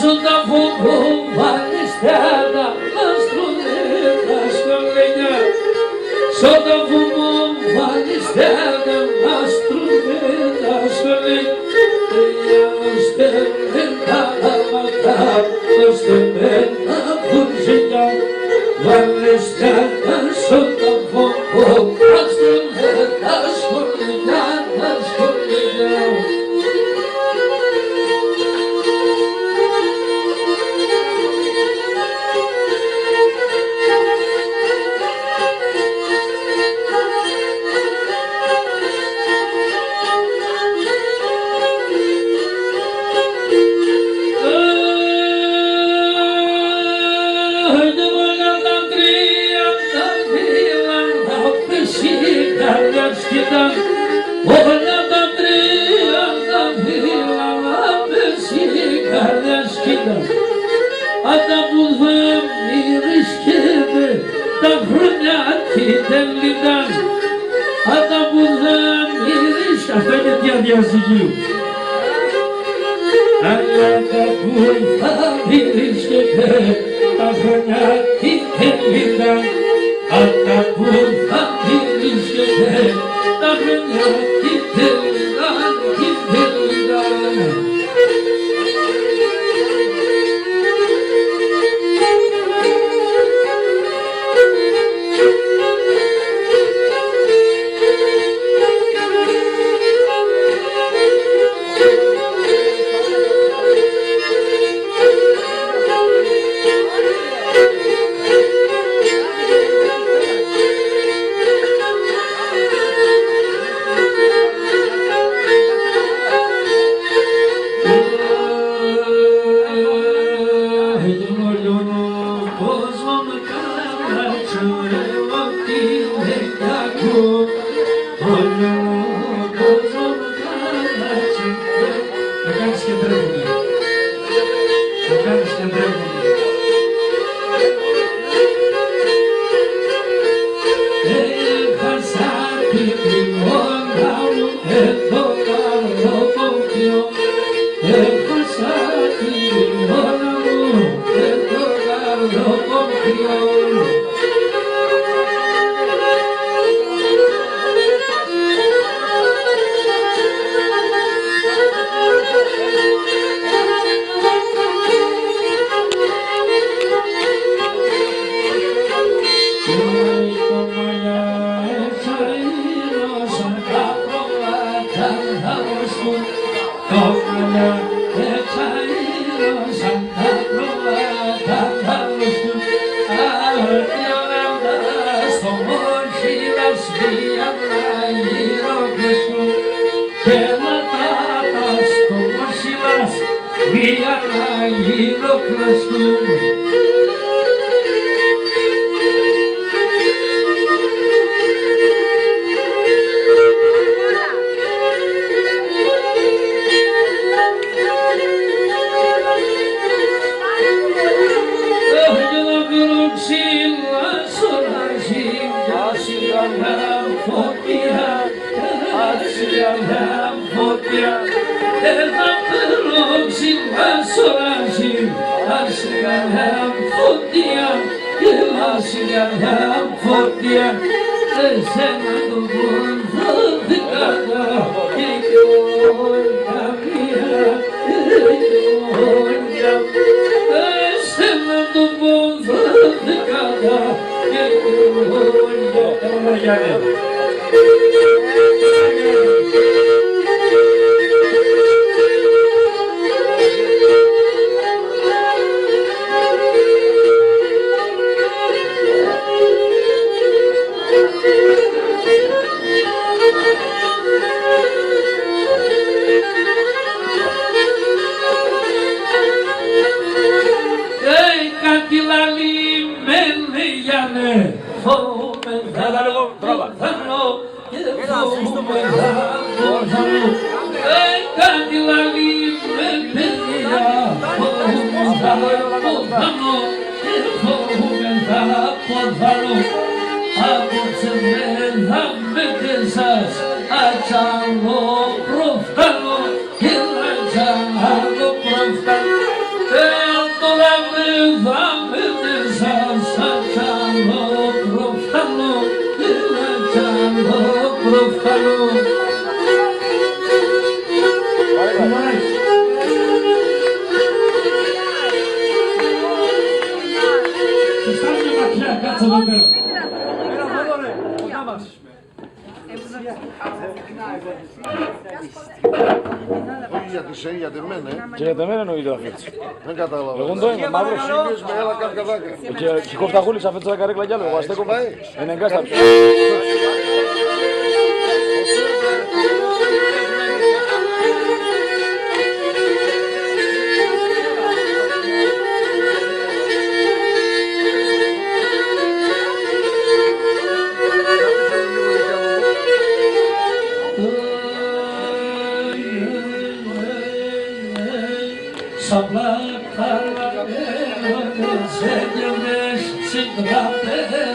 Santa Fumo, Valistrada, Astroleta, Astroleta, Santa Fumo, Valistrada, Astroleta, Astroleta, Astroleta, Astroleta, Astroleta, Valistrada, Santa Fumo, Astroleta, Astroleta, Astroleta. Adamuzum irişkede davranati delidan Adamuzum iriş Efendim yazıcıyım Adamuzum irişkede davranati delidan Adamuzum irişkede davranati delidan Profano, Sabah. Όχι για τη ΣΕΝ, για τη ΜΕΝ, Και για μένα εννοείται ο Αφέτς. Δεν κατάλαβα. Εγώ το είμαι, μαύρος. Σύμβιες με έλα καρκαδάκα. Και κοφταγούλης Αφέτς τα καρέκλα κι άλλο. Εγώ αστέκομαι. Ενεγκάστα. Sabah karlar, se gelmiş, sıkıntı